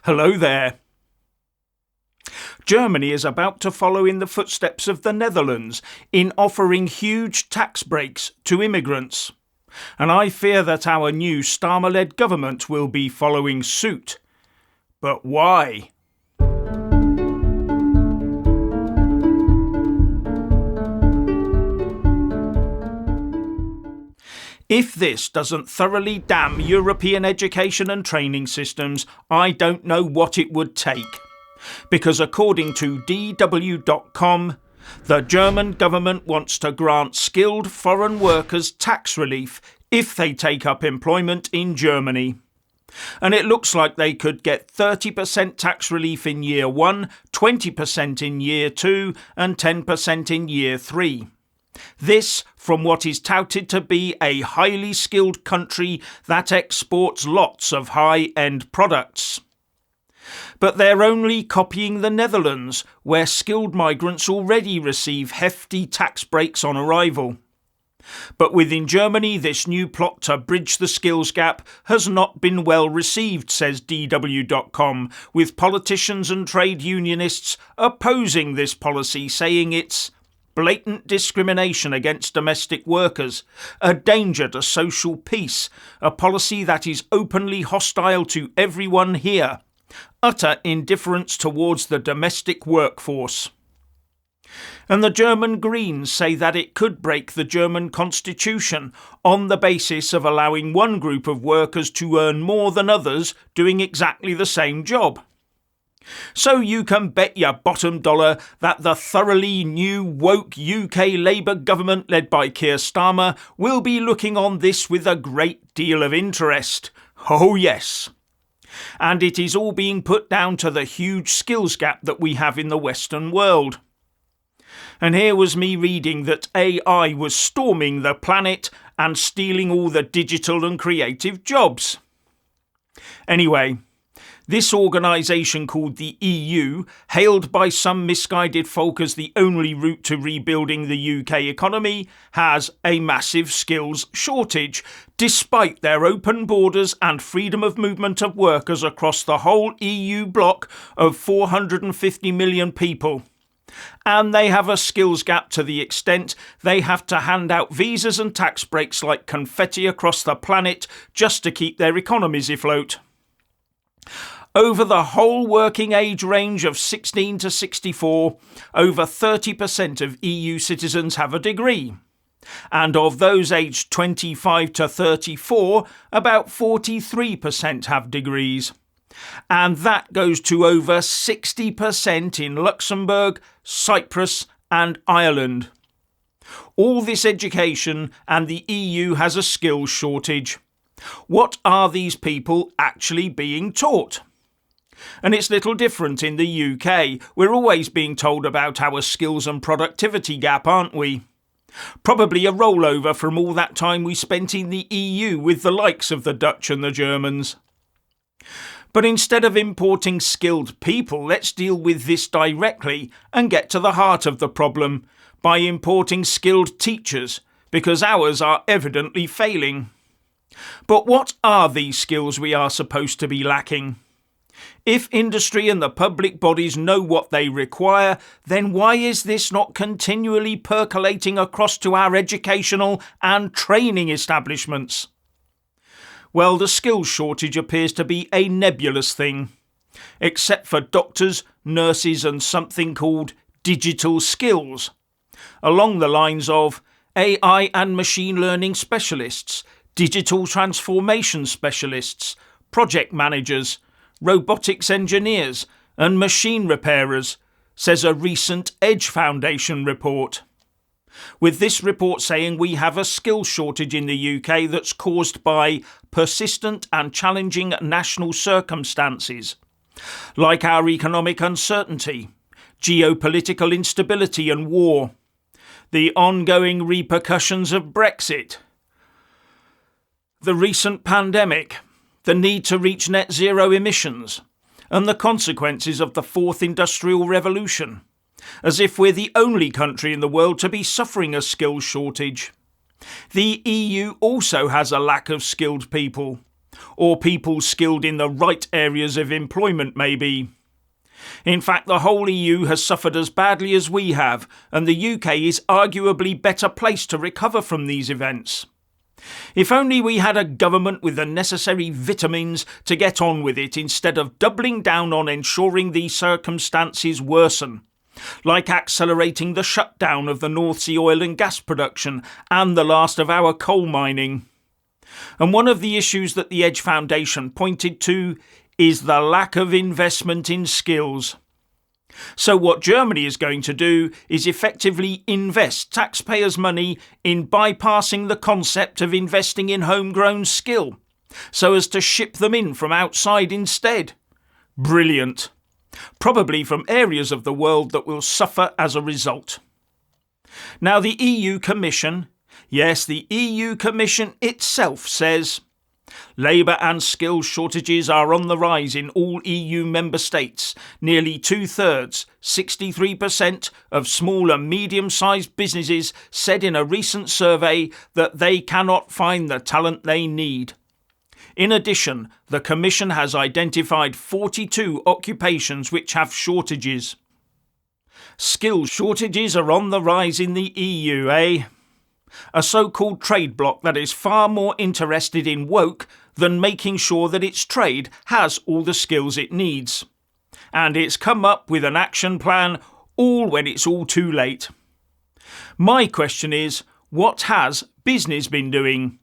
Hello there. Germany is about to follow in the footsteps of the Netherlands in offering huge tax breaks to immigrants. And I fear that our new Starmer-led government will be following suit. But why? If this doesn't thoroughly damn European education and training systems, I don't know what it would take. Because according to DW.com, the German government wants to grant skilled foreign workers tax relief if they take up employment in Germany. And it looks like they could get 30% tax relief in year 1, 20% in year 2 and 10% in year 3. This from what is touted to be a highly skilled country that exports lots of high-end products. But they're only copying the Netherlands, where skilled migrants already receive hefty tax breaks on arrival. But within Germany, this new plot to bridge the skills gap has not been well received, says DW.com, with politicians and trade unionists opposing this policy, saying it's blatant discrimination against domestic workers, a danger to social peace, a policy that is openly hostile to everyone here, utter indifference towards the domestic workforce. And the German Greens say that it could break the German constitution on the basis of allowing one group of workers to earn more than others doing exactly the same job. So you can bet your bottom dollar that the thoroughly new woke UK Labour government led by Keir Starmer will be looking on this with a great deal of interest. Oh yes. And it is all being put down to the huge skills gap that we have in the Western world. And here was me reading that AI was storming the planet and stealing all the digital and creative jobs. Anyway, this organisation called the EU, hailed by some misguided folk as the only route to rebuilding the UK economy, has a massive skills shortage, despite their open borders and freedom of movement of workers across the whole EU bloc of 450 million people. And they have a skills gap to the extent they have to hand out visas and tax breaks like confetti across the planet just to keep their economies afloat. Over the whole working age range of 16 to 64, over 30% of EU citizens have a degree. And of those aged 25 to 34, about 43% have degrees. And that goes to over 60% in Luxembourg, Cyprus and Ireland. All this education and the EU has a skills shortage. What are these people actually being taught? And it's little different in the UK. We're always being told about our skills and productivity gap, aren't we? Probably a rollover from all that time we spent in the EU with the likes of the Dutch and the Germans. But instead of importing skilled people, let's deal with this directly and get to the heart of the problem by importing skilled teachers, because ours are evidently failing. But what are these skills we are supposed to be lacking? If industry and the public bodies know what they require, then why is this not continually percolating across to our educational and training establishments? Well, the skills shortage appears to be a nebulous thing, except for doctors, nurses and something called digital skills, along the lines of AI and machine learning specialists, digital transformation specialists, project managers, robotics engineers and machine repairers, says a recent Edge Foundation report. With this report saying we have a skills shortage in the UK that's caused by persistent and challenging national circumstances, like our economic uncertainty, geopolitical instability and war, the ongoing repercussions of Brexit, the recent pandemic, the need to reach net zero emissions, and the consequences of the fourth industrial revolution, as if we're the only country in the world to be suffering a skills shortage. The EU also has a lack of skilled people, Or people skilled in the right areas of employment, maybe. In fact, the whole EU has suffered as badly as we have, and the UK is arguably better placed to recover from these events. If only we had a government with the necessary vitamins to get on with it instead of doubling down on ensuring these circumstances worsen, like accelerating the shutdown of the North Sea oil and gas production and the last of our coal mining. And one of the issues that the Edge Foundation pointed to is the lack of investment in skills. So what Germany is going to do is effectively invest taxpayers' money in bypassing the concept of investing in homegrown skill, so as to ship them in from outside instead. Brilliant. Probably from areas of the world that will suffer as a result. Now the EU Commission, yes, the EU Commission itself says, labour and skills shortages are on the rise in all EU member states. Nearly 2/3, 63% of small and medium-sized businesses said in a recent survey that they cannot find the talent they need. In addition, the Commission has identified 42 occupations which have shortages. Skills shortages are on the rise in the EU, eh? A so-called trade bloc that is far more interested in woke than making sure that its trade has all the skills it needs. And it's come up with an action plan all when it's all too late. My question is, what has business been doing?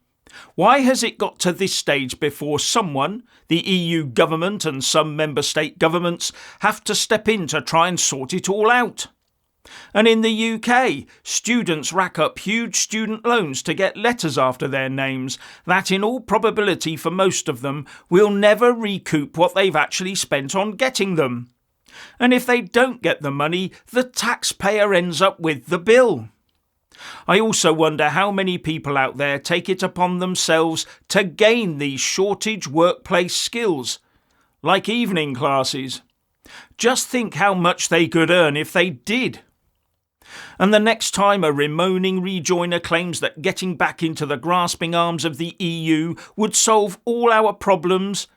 Why has it got to this stage before someone, the EU government and some member state governments, have to step in to try and sort it all out? And in the UK, students rack up huge student loans to get letters after their names that in all probability for most of them will never recoup what they've actually spent on getting them. And if they don't get the money, the taxpayer ends up with the bill. I also wonder how many people out there take it upon themselves to gain these shortage workplace skills, like evening classes. Just think how much they could earn if they did. And the next time a bemoaning rejoiner claims that getting back into the grasping arms of the EU would solve all our problems,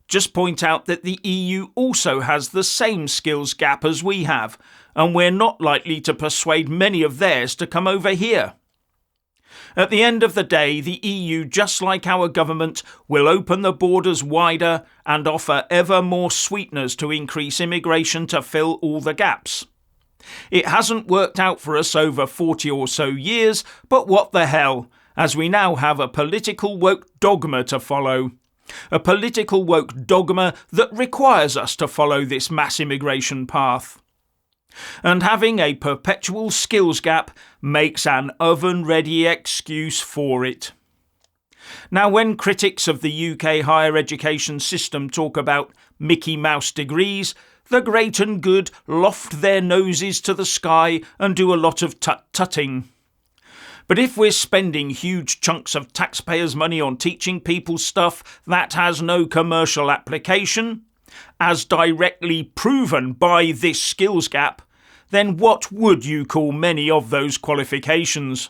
just point out that the EU also has the same skills gap as we have, and we're not likely to persuade many of theirs to come over here. At the end of the day, the EU, just like our government, will open the borders wider and offer ever more sweeteners to increase immigration to fill all the gaps. It hasn't worked out for us over 40 or so years, but what the hell, as we now have a political woke dogma to follow. A political woke dogma that requires us to follow this mass immigration path. And having a perpetual skills gap makes an oven-ready excuse for it. Now, when critics of the UK higher education system talk about Mickey Mouse degrees, the great and good loft their noses to the sky and do a lot of tut-tutting. But if we're spending huge chunks of taxpayers' money on teaching people stuff that has no commercial application, as directly proven by this skills gap, then what would you call many of those qualifications?